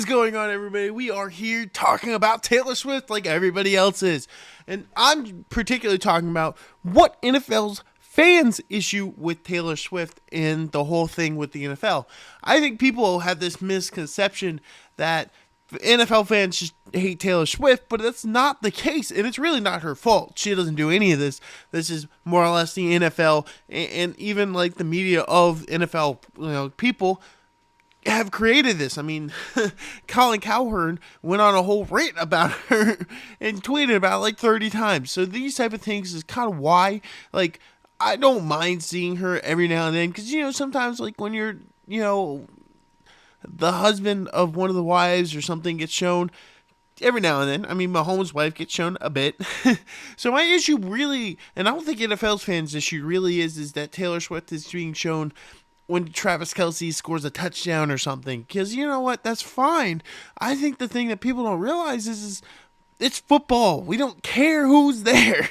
What's going on, everybody? We are here talking about Taylor Swift like everybody else is. And I'm particularly talking about what NFL's fans' issue with Taylor Swift and the whole thing with the NFL. I think people have this misconception that NFL fans just hate Taylor Swift, but that's not the case, and it's really not her fault. She doesn't do any of this. This is more or less the NFL and even like the media of NFL, people have created this. I mean, Colin Cowherd went on a whole rant about her and tweeted about it like 30 times. So these type of things is kind of why, like, I don't mind seeing her every now and then because, sometimes, like, when you're, the husband of one of the wives or something gets shown every now and then. I mean, Mahomes' wife gets shown a bit. So my issue really, and I don't think NFL's fans' issue really is that Taylor Swift is being shown when Travis Kelce scores a touchdown or something. Because you know what? That's fine. I think the thing that people don't realize is it's football. We don't care who's there.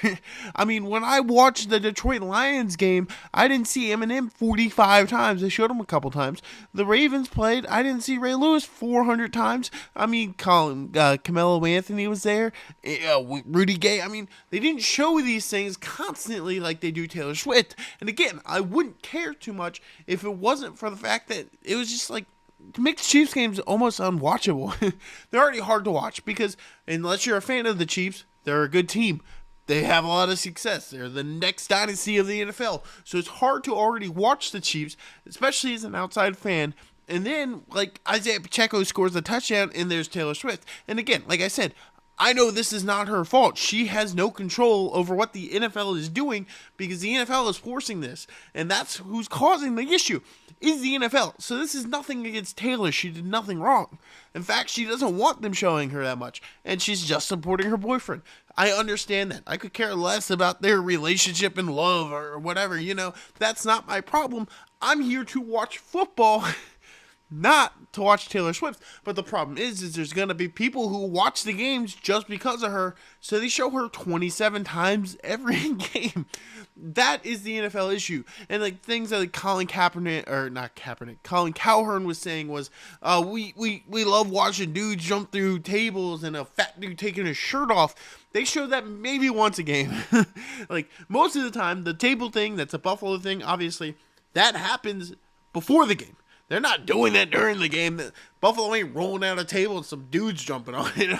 I mean, when I watched the Detroit Lions game, I didn't see Eminem 45 times. They showed him a couple times. The Ravens played. I didn't see Ray Lewis 400 times. I mean, Carmelo Anthony was there. Rudy Gay. I mean, they didn't show these things constantly like they do Taylor Swift. And again, I wouldn't care too much if it wasn't for the fact that it was just like, to make the Chiefs games almost unwatchable. They're already hard to watch because unless you're a fan of the Chiefs, they're a good team. They have a lot of success. They're the next dynasty of the NFL. So it's hard to already watch the Chiefs, especially as an outside fan. And then, like, Isaiah Pacheco scores a touchdown, and there's Taylor Swift. And again, like I said, I know this is not her fault. She has no control over what the NFL is doing because the NFL is forcing this. And that's who's causing the issue, is the NFL. So this is nothing against Taylor. She did nothing wrong. In fact, she doesn't want them showing her that much. And she's just supporting her boyfriend. I understand that. I could care less about their relationship and love or whatever. That's not my problem. I'm here to watch football. Not to watch Taylor Swift. But the problem is there's going to be people who watch the games just because of her, so they show her 27 times every game. That is the NFL issue. And like things that like Colin Cowherd was saying was, we love watching dudes jump through tables and a fat dude taking his shirt off. They show that maybe once a game. Like most of the time, the table thing, that's a Buffalo thing, obviously, that happens before the game. They're not doing that during the game. Buffalo ain't rolling out a table and some dudes jumping on it.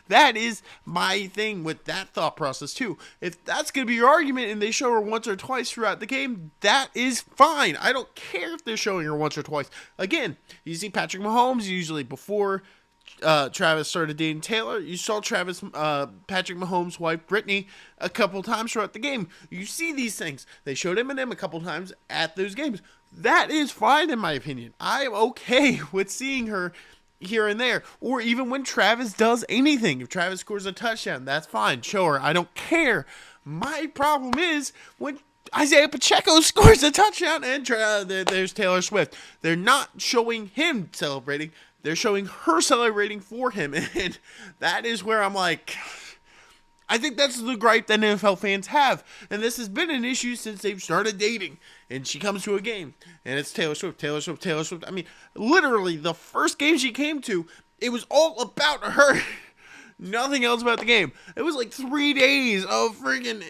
That is my thing with that thought process too. If that's going to be your argument and they show her once or twice throughout the game, that is fine. I don't care if they're showing her once or twice. Again, you see Patrick Mahomes usually before Travis started dating Taylor. You saw Patrick Mahomes' wife Brittany a couple times throughout the game. You see these things. They showed Eminem a couple times at those games. That is fine in my opinion. I am okay with seeing her here and there. Or even when Travis does anything. If Travis scores a touchdown, that's fine. Show her. I don't care. My problem is when Isaiah Pacheco scores a touchdown and there's Taylor Swift. They're not showing him celebrating. They're showing her celebrating for him. And that is where I'm like, I think that's the gripe that NFL fans have. And this has been an issue since they've started dating. And she comes to a game, and it's Taylor Swift, Taylor Swift, Taylor Swift. I mean, literally, the first game she came to, it was all about her. Nothing else about the game. It was like 3 days of freaking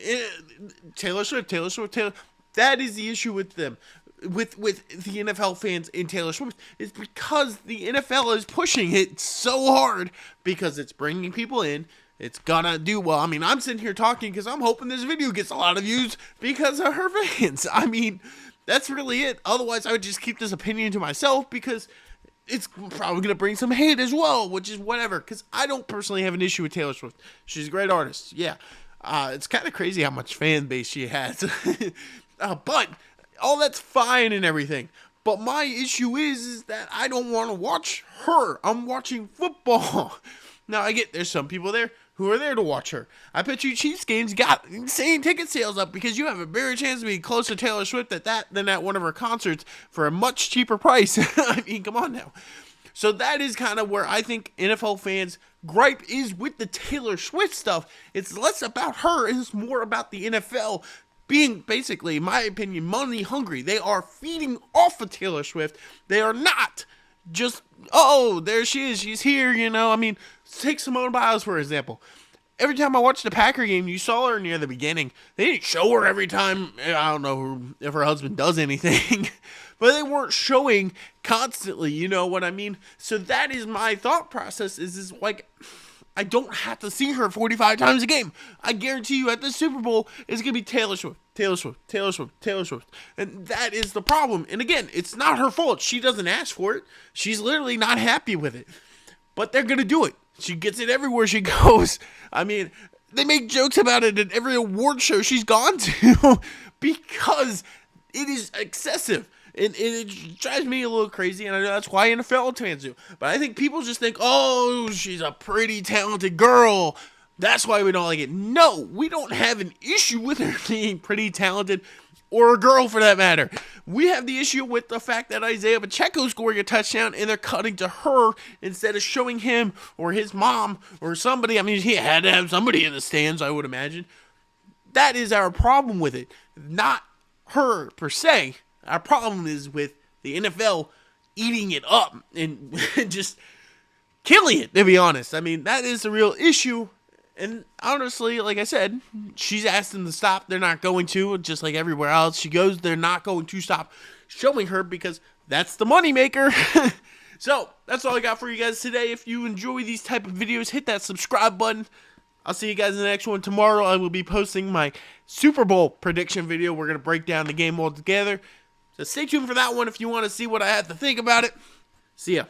Taylor Swift, Taylor Swift, Taylor. That is the issue with them. With the NFL fans in Taylor Swift is because the NFL is pushing it so hard because it's bringing people in. It's gonna do well. I mean, I'm sitting here talking because I'm hoping this video gets a lot of views because of her fans. I mean, that's really it. Otherwise, I would just keep this opinion to myself because it's probably going to bring some hate as well, which is whatever. Because I don't personally have an issue with Taylor Swift. She's a great artist. Yeah. It's kind of crazy how much fan base she has. But all that's fine and everything. But my issue is that I don't want to watch her. I'm watching football. Now, I get there's some people there who are there to watch her. I bet you Chiefs games got insane ticket sales up because you have a better chance to be close to Taylor Swift than at one of her concerts for a much cheaper price. I mean, come on now. So that is kind of where I think NFL fans' gripe is with the Taylor Swift stuff. It's less about her, it's more about the NFL being basically, in my opinion, money hungry. They are feeding off of Taylor Swift. They are not just, oh, there she is, she's here, I mean, take Simone Biles for example. Every time I watched the Packer game, you saw her near the beginning. They didn't show her every time. I don't know if her husband does anything, but they weren't showing constantly. You know what I mean? So that is my thought process. Is like, I don't have to see her 45 times a game. I guarantee you, at the Super Bowl, it's gonna be Taylor Swift, Taylor Swift, Taylor Swift, Taylor Swift, and that is the problem. And again, it's not her fault. She doesn't ask for it. She's literally not happy with it, but they're gonna do it. She gets it everywhere she goes. I mean, they make jokes about it at every award show she's gone to because it is excessive. And it drives me a little crazy, and I know that's why NFL fans do. But I think people just think, oh, she's a pretty talented girl. That's why we don't like it. No, we don't have an issue with her being pretty talented, or a girl for that matter. We have the issue with the fact that Isaiah Pacheco scoring a touchdown and they're cutting to her instead of showing him or his mom or somebody. I mean, he had to have somebody in the stands, I would imagine. That is our problem with it. Not her per se. Our problem is with the NFL eating it up and just killing it, to be honest. I mean, that is the real issue. And honestly, like I said, she's asked them to stop. They're not going to, just like everywhere else she goes. They're not going to stop showing her because that's the moneymaker. So, that's all I got for you guys today. If you enjoy these type of videos, hit that subscribe button. I'll see you guys in the next one tomorrow. I will be posting my Super Bowl prediction video. We're going to break down the game all together. So stay tuned for that one if you want to see what I have to think about it. See ya.